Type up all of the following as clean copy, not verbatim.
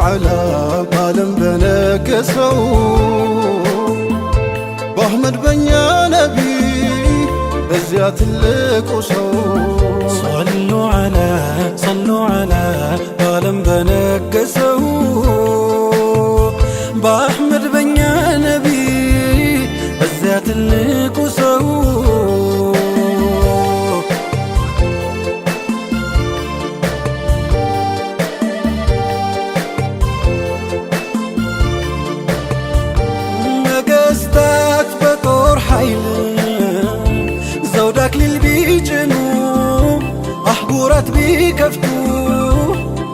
على بعالم بنكسو بأحمد بن يا نبي بزيات اللقصو صلوا على بعالم بنكسو بأحمد بن يا نبي بزيات اللقصو زودك للبيجنو أحبورات بيكفتو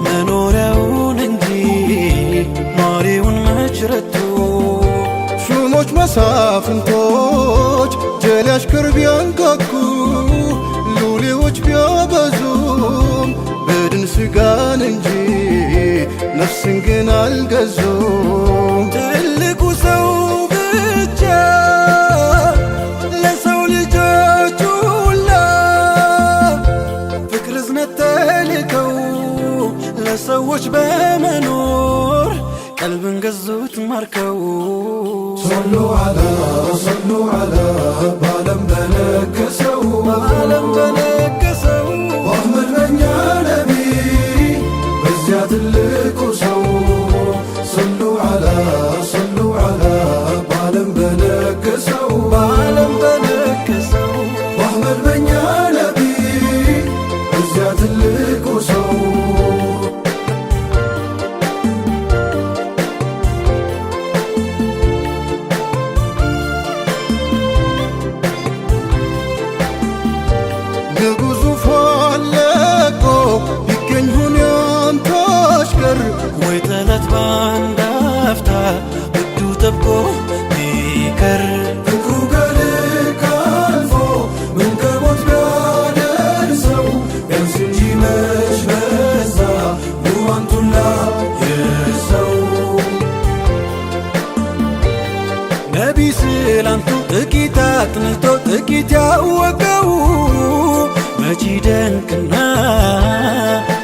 منورون انجي ناريون مجرتو شوموش مسافنتوش جلاش كربيان كاكو لولي وش بيابزوم بدن سيقان انجي نفس انقنا القزوم تلقو سو بجا ሰዎች በመኖር ቀልብን ገዙት ማርከው صلوا على بعالم بنكسو بأحمد بن يا نبي بزيات اللقصو صلوا على بعالم بنكسو بأحمد بن يا نبي بزيات اللقصو ويتلت باندافتا ودو تبقو بيكر فكرو قالك ألفو من كبوت بيادرسو ينسنجي مش بزا وانتو لا يسو نبي سلانتو تكيتات نتو تكيتا وقو مجي دنكنا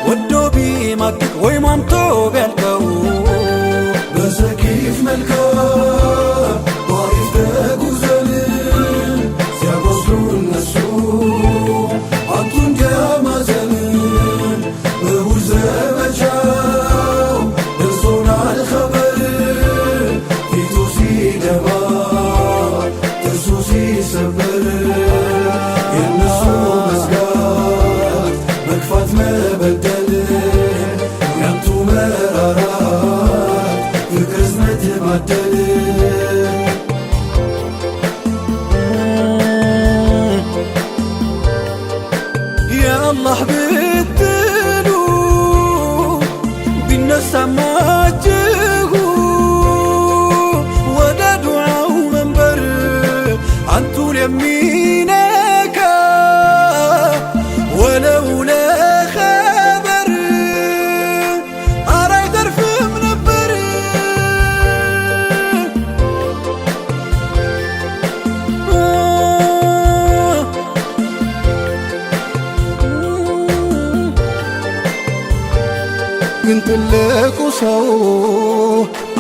ودو بيماتك ويمامتو بيالكو بسكيف ملكا ضعيف تاقوزن سيابوصلو النسو عطون جامزن بهوز مجاو بنصونا الخبر في توسي دما ترسوسي سبر ينسو مسقات مكفات مبدل يانتو مرارات فكر زنت معدل يا الله بتلو بالناس ماجهو ودا دعاء منبر عنتو اليمينك ولولا خبر أراي درف منبر ግን ትልቁ ሰው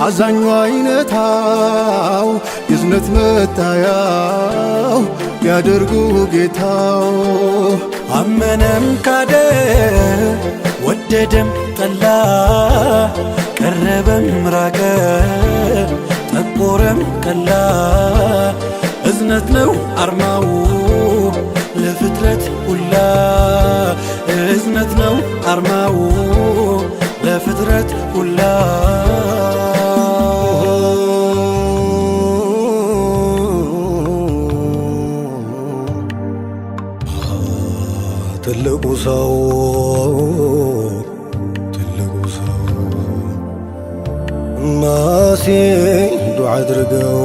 አዛኙ አይነታው የዝነት መታያው ያደርጉ ጌታው አመነም ካደ ወደደም ጠላ ቀረበም ራቀ ጠቆረም ቀላ እዝነት ነው አርማው ለፍጥረት ሁላ እዝነት ነው አርማው ለፍጥረት ሁላ ትልቁ ሰው ማሴ ዱዓ አድርገው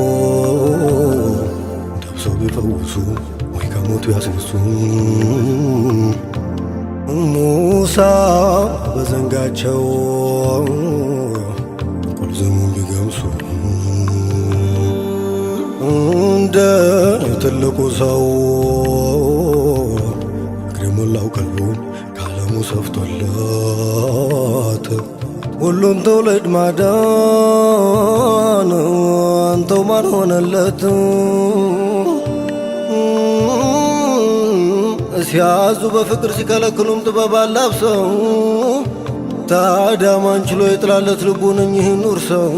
ደብሰው ቢፈውሱ ወይ ከሞቱ ያስነሱ ሙሳ በዘንጋቸው ቁልዝሙን ቢገምሱ እንደ ትልቁ ሰው እግሬ ሞላው ቀልቡን ከዓለሙ ሰፍቶላት ሁሉን ትውልድ ማዳን አንተው ማን ሆነለት? ሲያዙ በፍቅር ሲከለክሉም ጥበብ አላብሰው ታዲያ ማን ችሎ ይጥላለት ልቡን እኚህን ኑር ሰው?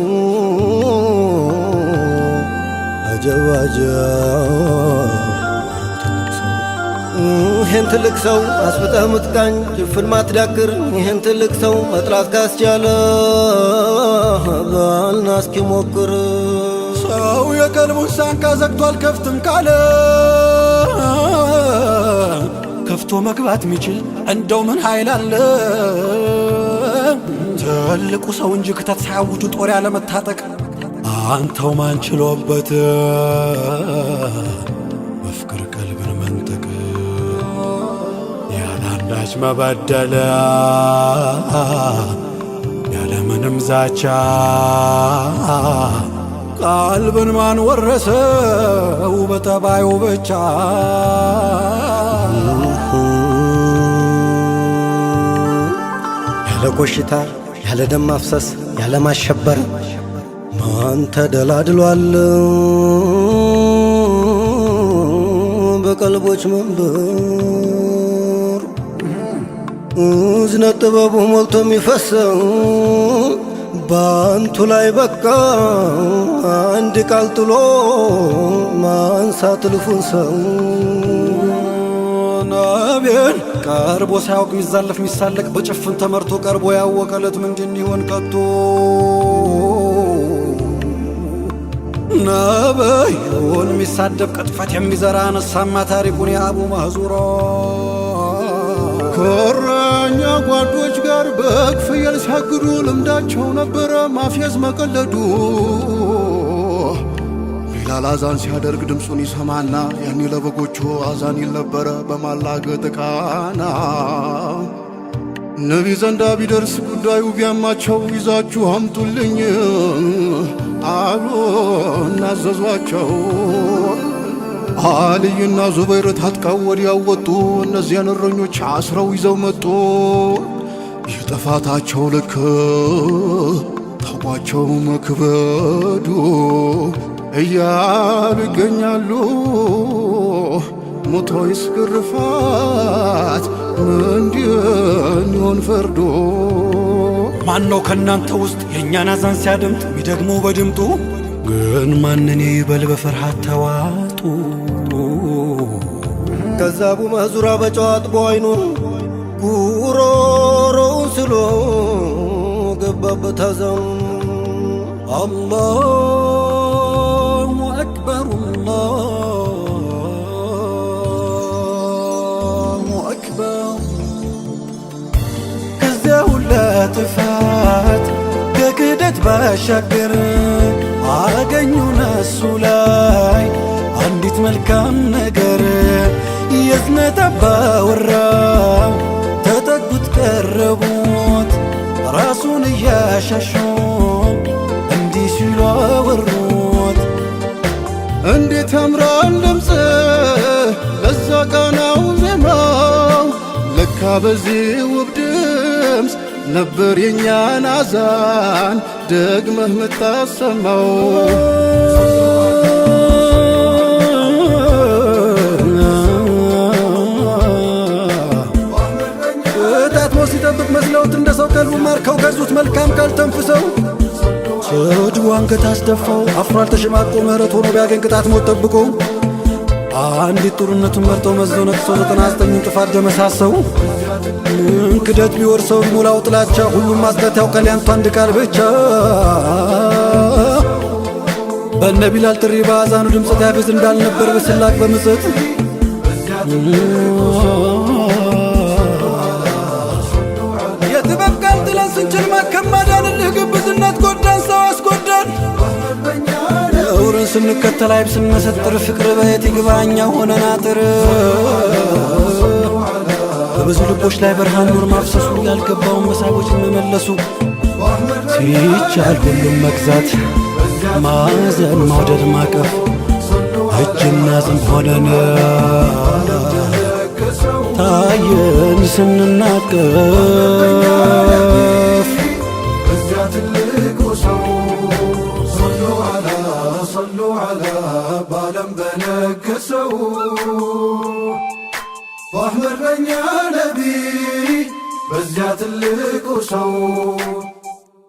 አጀብ አጀብ ይህን ትልቅ ሰው አስፍጠህ ምትቃኝ ጭፍን ማትዳክር ይህን ትልቅ ሰው መጥላት ካስቻለ ባልና እስኪ ሞክር። ሰው የቀልቡን ሳንቃ ዘግቷል ከፍትም ካለ ከፍቶ መግባት ሚችል እንደው ምን ኃይል አለ? ትልቁ ሰው እንጂ ክተት ሳያውጁ ጦር ያለመታጠቅ አንተው ማን ችሎበት በፍቅር ቀልብን መንጠቅ ያላንዳች መበደል ያለምንም ዛቻ ቀልብን ማን ወረሰው በጠባዩ ብቻ? ያለ ኮሽታ ያለ ደም ማፍሰስ ያለ ማሸበር ማን ተደላድሏል በቀልቦች መንበር? እዝነት ጥበቡ ሞልቶ የሚፈሰው ባንቱ ላይ በቃ አንድ ቃል ጥሎ ማንሳት ልፉን ሰው ነቢን ቀርቦ ሳያውቅ ሚዛለፍ ሚሳለቅ በጭፍን ተመርቶ ቀርቦ ያወቀለት ምንድን ይሆን ከቶ? ነብዩን ሚሳደብ ቅጥፈት የሚዘራ አነሳማ ታሪኩን የአቡ ማህዙራ ከእረኛ ጓዶች ጋር በግ ፍየል ሲያግዱ ልምዳቸው ነበረ ማፌዝ መቀለዱ። ቢላል አዛን ሲያደርግ ድምፁን ይሰማና ያኔ ለበጎቹ አዛን ይል ነበረ በማላገጥ ቃና። ነቢ ዘንዳ ቢደርስ ጉዳዩ ቢያማቸው ይዛችሁ አምጡልኝ አሉ እናዘዟቸው። አልይና ዙበይር ታጥቀው ወዲያው ወጡ። እነዚያን እረኞች አስረው ይዘው መጡ። የጥፋታቸው ልክ ታውቋቸው መክበዱ እያሉ ይገኛሉ። ሞቶይስ ግርፋት ምንድን ይሆን ፈርዶ? ማነው ከእናንተ ውስጥ የእኛን አዛን ሲያደምጥ ሚደግሞ በድምጡ? ግን ማንን ይበል በፍርሃት ተዋጡ። ከዛ አቡ መህዙራ በጨዋጥ በአይኑን ጉሮሮውን ስሎ ገባበት አዛኑ። አላሁ አክበር አላሁ አክበር። ከዚያ ሁላ ጥፋት ከክህደት ባሻገር አገኙ ነሱ ላይ አንዲት መልካም ነገር። የዝነት አባወራ ተጠጉት ቀረቡት ራሱን እያሻሹ እንዲህ ሲሉ አወሩት። እንዴት ያምራል ድምፅ ለዛ ቃናው ዜማው፣ ለካ በዚህ ውብ ድምፅ ነበር የኛን አዛን ደግመህ ምታሰማው። ታትሞ ሲጠብቅ መስለውት እንደ ሰው ቀልቡ ማርከው ገዙት መልካም ቃል ተንፍሰው። ስድቡ አንገት አስደፋው አፍሯል ተሸማቆ ምህረት ሆኖ ቢያገኝ ቅጣት ሞት ጠብቆ። አንዲት ጥሩነቱን መርጠው መዘው ነቅሰው 99 ጥፋት ደመሳሰው። ምን ክደት ቢወርሰው ቢሞላው ጥላቻ ሁሉም ማጽዳት ያውቃል ያንቱ አንድ ቃል ብቻ። በነ ቢላል ጥሪ በአዛኑ ድምፀት ያፌዝ እንዳልነበር በስላቅ በምጸት የጥበብ ቃል ጥለን ስንችል ማከም ማዳንልህ ግብዝነት ጎዳን ሰው አስጎዳን። ነውርን ስንከተል አይብ ስንመሰጥር ፍቅር በየት ይግባኛ ሆነን አጥር። በብዙ ልቦች ላይ ብርሃን ኑር ማፍሰሱ ያልገባውን መሳቦች መመለሱ። ሲቻል ሁሉም መግዛት ማዘን መውደድ ማቀፍ እጅና ዝም ሆነን ታየን ስንናቀፍ። በአሕመድ በኛ ነቢ በዚያ ትልቁ ሰው